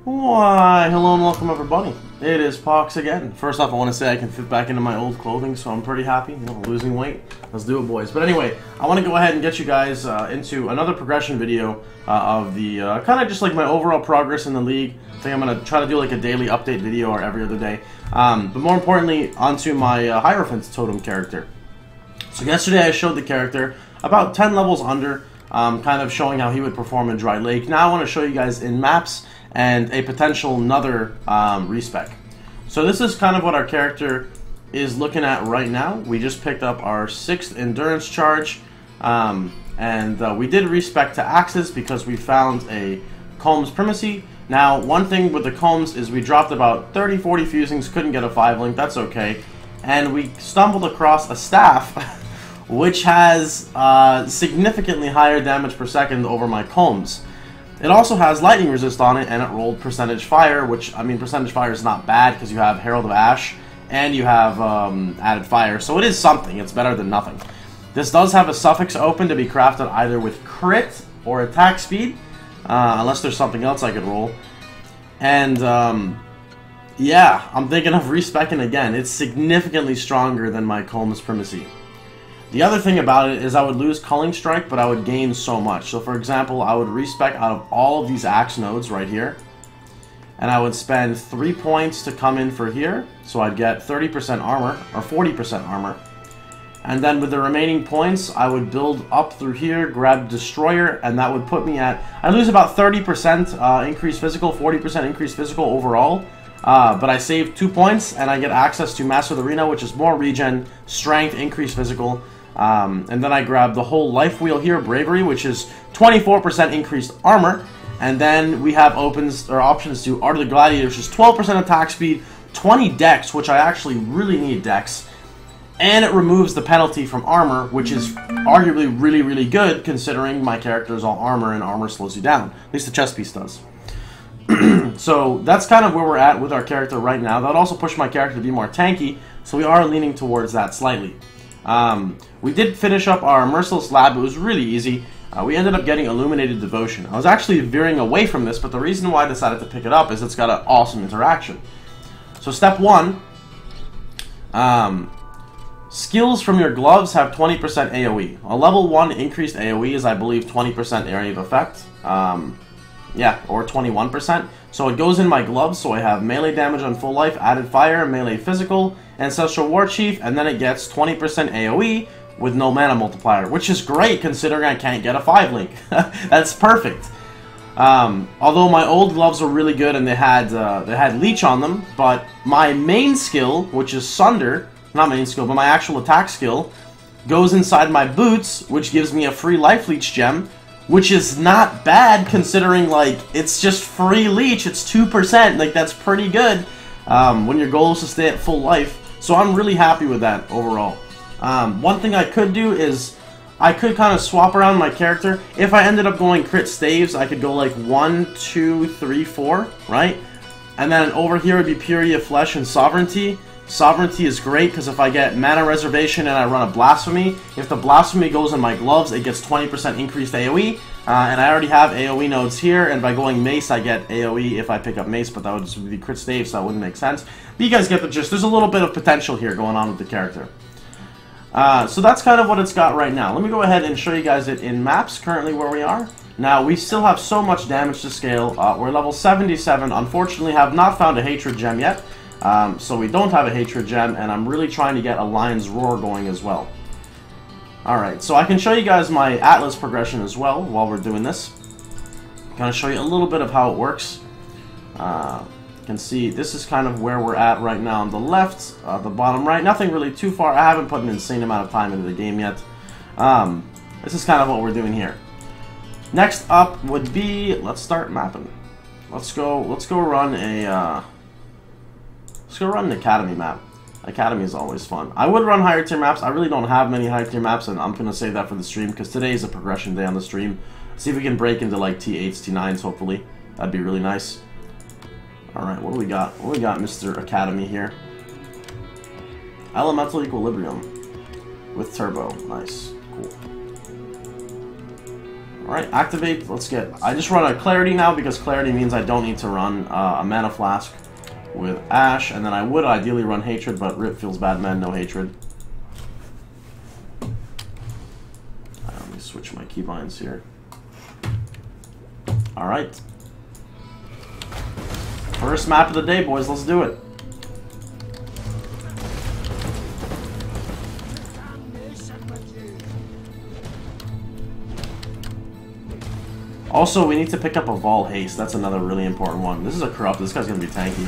Why, hello and welcome everybody. It is Pohx again. First off, I want to say I can fit back into my old clothing, so I'm pretty happy, losing weight. Let's do it, boys. But anyway, I want to go ahead and get you guys into another progression video of the, kind of just like my overall progress in the league. I think I'm going to try to do like a daily update video or every other day. But more importantly, onto my Hierophant Totem character. So yesterday I showed the character about 10 levels under, kind of showing how he would perform in Dry Lake. Now I want to show you guys in maps and a potential another respec. So this is kind of what our character is looking at right now. We just picked up our 6th endurance charge, and we did respec to axes because we found a combs primacy. Now one thing with the combs is we dropped about 30-40 fusings, couldn't get a 5-link, that's okay, and we stumbled across a staff which has significantly higher damage per second over my combs. It also has lightning resist on it, and it rolled percentage fire, which, I mean, percentage fire is not bad because you have Herald of Ash and you have added fire, so it is something. It's better than nothing. This does have a suffix open to be crafted either with crit or attack speed, unless there's something else I could roll. And yeah, I'm thinking of respecking again. It's significantly stronger than my Combs Primacy. The other thing about it is I would lose Culling Strike, but I would gain so much. So for example, I would respec out of all of these axe nodes right here, and I would spend 3 points to come in for here, so I'd get 30% armor, or 40% armor. And then with the remaining points, I would build up through here, grab Destroyer, and that would put me at, I lose about 30% increased physical, 40% increased physical overall. But I save 2 points, and I get access to Master of the Arena, which is more regen, strength, increased physical. And then I grab the whole life wheel here, Bravery, which is 24% increased armor. And then we have options to Art of the Gladiator, which is 12% attack speed, 20 dex, which I actually really need dex. And it removes the penalty from armor, which is arguably really, really good, considering my character is all armor, and armor slows you down. At least the chest piece does. So that's kind of where we're at with our character right now. That would also push my character to be more tanky, so we are leaning towards that slightly. We did finish up our Merciless Lab. It was really easy. We ended up getting Illuminated Devotion. I was actually veering away from this, but the reason why I decided to pick it up is it's got an awesome interaction. So step 1, skills from your gloves have 20% AoE. A level 1 increased AoE is, I believe, 20% area of effect. Yeah, or 21%. So it goes in my gloves, so I have melee damage on full life, added fire, melee physical, Ancestral Warchief, and then it gets 20% AoE with no mana multiplier, which is great considering I can't get a 5-link. That's perfect. Although my old gloves were really good and they had Leech on them, but my main skill, which is Sunder, not main skill, but my actual attack skill, goes inside my boots, which gives me a free Life Leech gem, which is not bad considering, like, it's just free leech, it's 2%, like, that's pretty good when your goal is to stay at full life. So I'm really happy with that overall. One thing I could do is I could kind of swap around my character. If I ended up going crit staves, I could go like 1, 2, 3, 4, right? And then over here would be Purity of Flesh and Sovereignty. Sovereignty is great because if I get Mana Reservation and I run a Blasphemy, if the Blasphemy goes in my gloves, it gets 20% increased AoE, and I already have AoE nodes here, and by going Mace, I get AoE if I pick up Mace, but that would just be crit stave, so that wouldn't make sense. But you guys get the gist. There's a little bit of potential here going on with the character. So that's kind of what it's got right now. Let me go ahead and show you guys it in maps, currently where we are. Now, we still have so much damage to scale. We're level 77, unfortunately have not found a Hatred Gem yet. So we don't have a Hatred Gem, and I'm really trying to get a Lion's Roar going as well. Alright, so I can show you guys my Atlas progression as well while we're doing this. I'm going to show you a little bit of how it works. You can see this is kind of where we're at right now on the left, the bottom right. Nothing really too far. I haven't put an insane amount of time into the game yet. This is kind of what we're doing here. Next up would be, let's start mapping. Let's go run a... Let's go run an Academy map. Academy is always fun. I would run higher tier maps. I really don't have many higher tier maps, and I'm going to save that for the stream because today is a progression day on the stream. See if we can break into like T8s, T9s, hopefully. That'd be really nice. Alright, what do we got? What do we got, Mr. Academy here? Elemental Equilibrium with Turbo. Nice. Cool. Alright, activate. Let's get... I just run a Clarity now because Clarity means I don't need to run a Mana Flask with Ash. And then I would ideally run Hatred, but Rip feels bad, man. No Hatred. Let me switch my keybinds here. Alright. First map of the day, boys. Let's do it. Also, we need to pick up a Vol Haste. That's another really important one. This is a Corrupt. This guy's going to be tanky.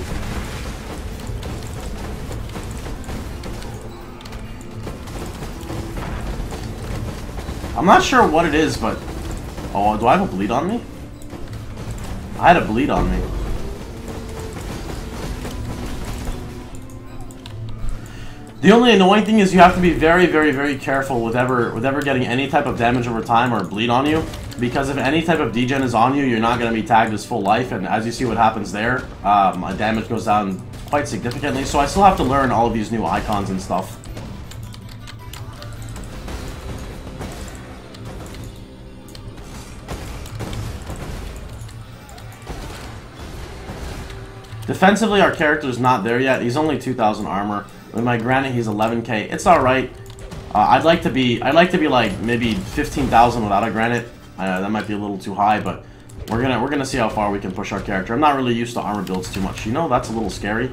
I'm not sure what it is, but... Oh, do I have a bleed on me? I had a bleed on me. The only annoying thing is you have to be very, very, very careful with ever getting any type of damage over time or bleed on you. Because if any type of degen is on you, you're not going to be tagged as full life. And as you see what happens there, my damage goes down quite significantly. So I still have to learn all of these new icons and stuff. Defensively, our character's not there yet. He's only 2,000 armor. With my Granite, he's 11k. It's all right. I'd like to be like maybe 15,000 without a Granite. That might be a little too high, but we're gonna see how far we can push our character. I'm not really used to armor builds too much. You know, that's a little scary.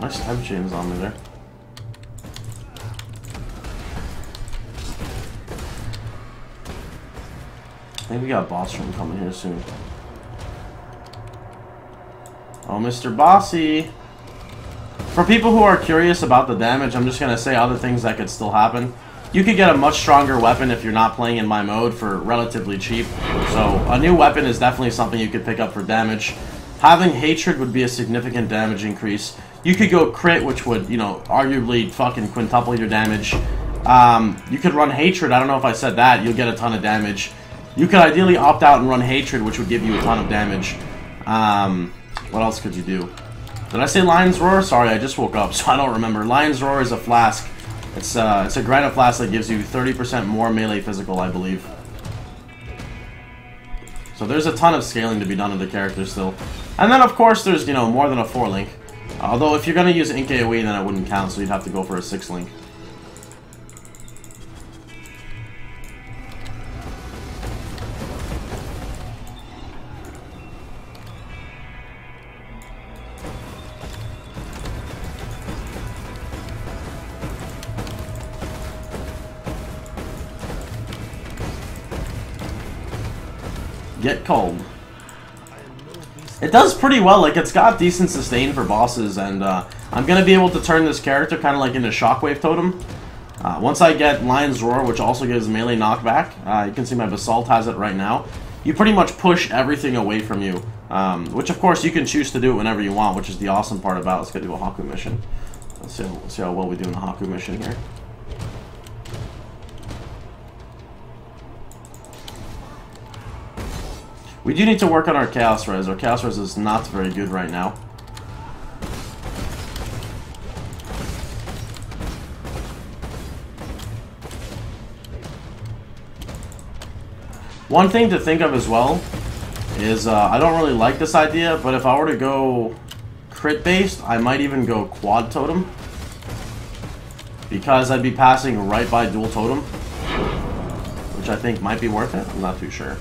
Nice time chains on me there. I think we got a boss room coming here soon. Oh, Mr. Bossy. For people who are curious about the damage, I'm just going to say other things that could still happen. You could get a much stronger weapon if you're not playing in my mode for relatively cheap. So a new weapon is definitely something you could pick up for damage. Having Hatred would be a significant damage increase. You could go crit, which would, you know, arguably fucking quintuple your damage. You could run Hatred. I don't know if I said that. You'll get a ton of damage. You could ideally opt out and run Hatred, which would give you a ton of damage. What else could you do? Did I say Lion's Roar? Sorry, I just woke up, so I don't remember. Lion's Roar is a flask. It's a Granite Flask that gives you 30% more melee physical, I believe. So there's a ton of scaling to be done of the character still. And then, of course, there's, you know, more than a 4-link. Although, if you're going to use Ink AoE, then it wouldn't count, so you'd have to go for a 6-link. Get cold. It does pretty well. Like, it's got decent sustain for bosses, and I'm gonna be able to turn this character kind of like into Shockwave Totem. Once I get Lion's Roar, which also gives melee knockback, you can see my Basalt has it right now. You pretty much push everything away from you, which of course you can choose to do it whenever you want, which is the awesome part about it. Let's go do a Haku mission. Let's see how well we do in the Haku mission here. We do need to work on our Chaos Res. Our Chaos Res is not very good right now. One thing to think of as well is I don't really like this idea, but if I were to go crit based, I might even go Quad Totem. Because I'd be passing right by Dual Totem, which I think might be worth it. I'm not too sure.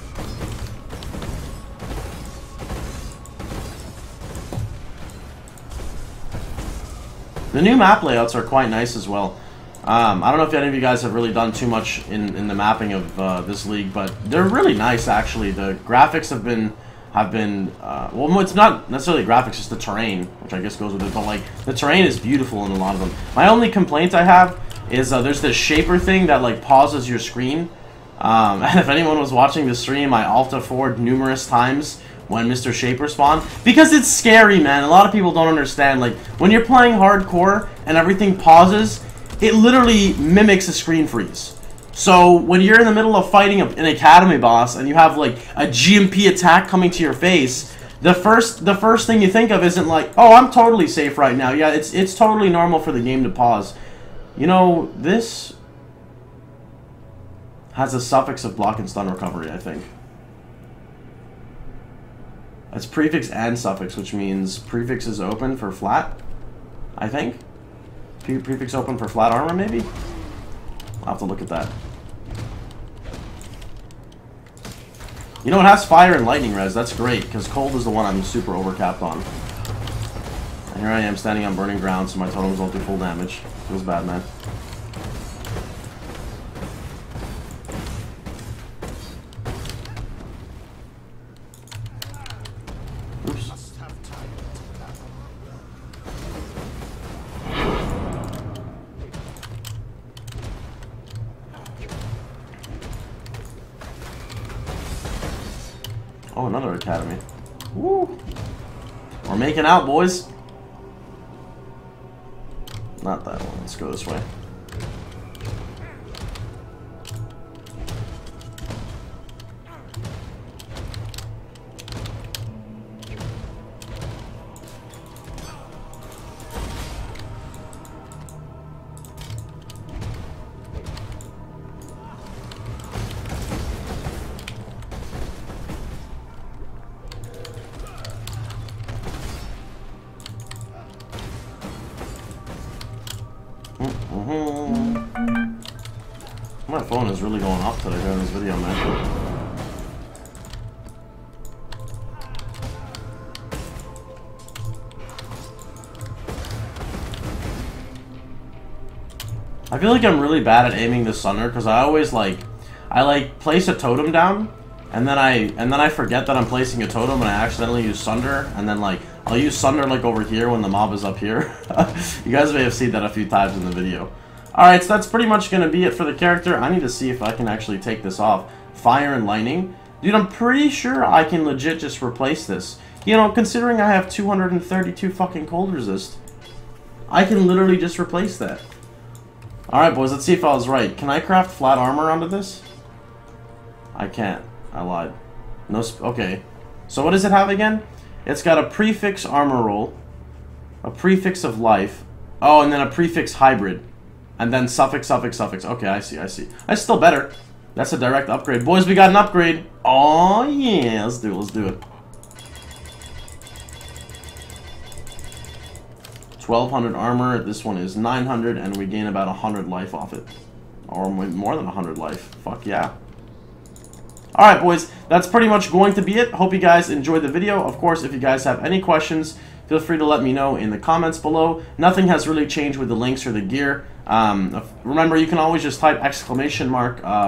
The new map layouts are quite nice as well. I don't know if any of you guys have really done too much in the mapping of this league, but they're really nice actually. The graphics have been well, it's not necessarily graphics, just the terrain, which I guess goes with it, but like the terrain is beautiful in a lot of them. My only complaint I have is there's this shaper thing that like pauses your screen. And if anyone was watching the stream, I Alta forward numerous times when Mr. Shaper spawned, because it's scary, man. A lot of people don't understand, like when you're playing hardcore and everything pauses, it literally mimics a screen freeze. So when you're in the middle of fighting an academy boss and you have like a GMP attack coming to your face, the first thing you think of isn't like, oh, I'm totally safe right now. Yeah, it's totally normal for the game to pause. You know, this has a suffix of block and stun recovery, I think. It's prefix and suffix, which means prefix is open for flat, I think. Prefix open for flat armor, maybe? I'll have to look at that. You know, it has fire and lightning res. That's great, because cold is the one I'm super overcapped on. And here I am standing on burning ground, so my totems don't do full damage. Feels bad, man. Oops. Oh, another academy. Woo! We're making out, boys. Not that one. Let's go this way. My phone is really going off today during this video, man. I feel like I'm really bad at aiming the Sunder because I always I place a totem down and then I forget that I'm placing a totem and I accidentally use Sunder, and then like I'll use Sunder like over here when the mob is up here. You guys may have seen that a few times in the video. Alright, so that's pretty much going to be it for the character. I need to see if I can actually take this off. Fire and lightning. Dude, I'm pretty sure I can legit just replace this. You know, considering I have 232 fucking cold resist, I can literally just replace that. Alright, boys, let's see if I was right. Can I craft flat armor onto this? I can't. I lied. No okay. So what does it have again? It's got a prefix armor roll, a prefix of life, oh, and then a prefix hybrid. And then suffix, suffix, suffix. Okay, I see, I see. That's still better. That's a direct upgrade. Boys, we got an upgrade. Oh, yeah. Let's do it. Let's do it. 1200 armor. This one is 900, and we gain about 100 life off it. Or more than 100 life. Fuck yeah. Alright, boys. That's pretty much going to be it. Hope you guys enjoyed the video. Of course, if you guys have any questions, feel free to let me know in the comments below. Nothing has really changed with the links or the gear. Remember, you can always just type !_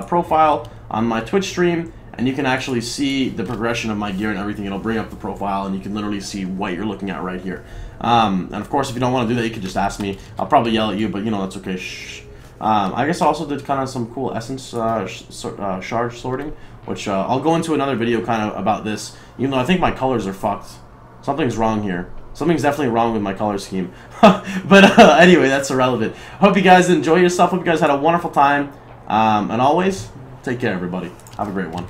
profile on my Twitch stream, and you can actually see the progression of my gear and everything. It'll bring up the profile, and you can literally see what you're looking at right here. And of course, if you don't want to do that, you can just ask me. I'll probably yell at you, but you know, that's okay. Shh. I guess I also did kind of some cool essence shard sorting, which I'll go into another video kind of about this. Even though I think my colors are fucked. Something's wrong here. Something's definitely wrong with my color scheme. But anyway, that's irrelevant. Hope you guys enjoy yourself. Hope you guys had a wonderful time. And always, take care, everybody. Have a great one.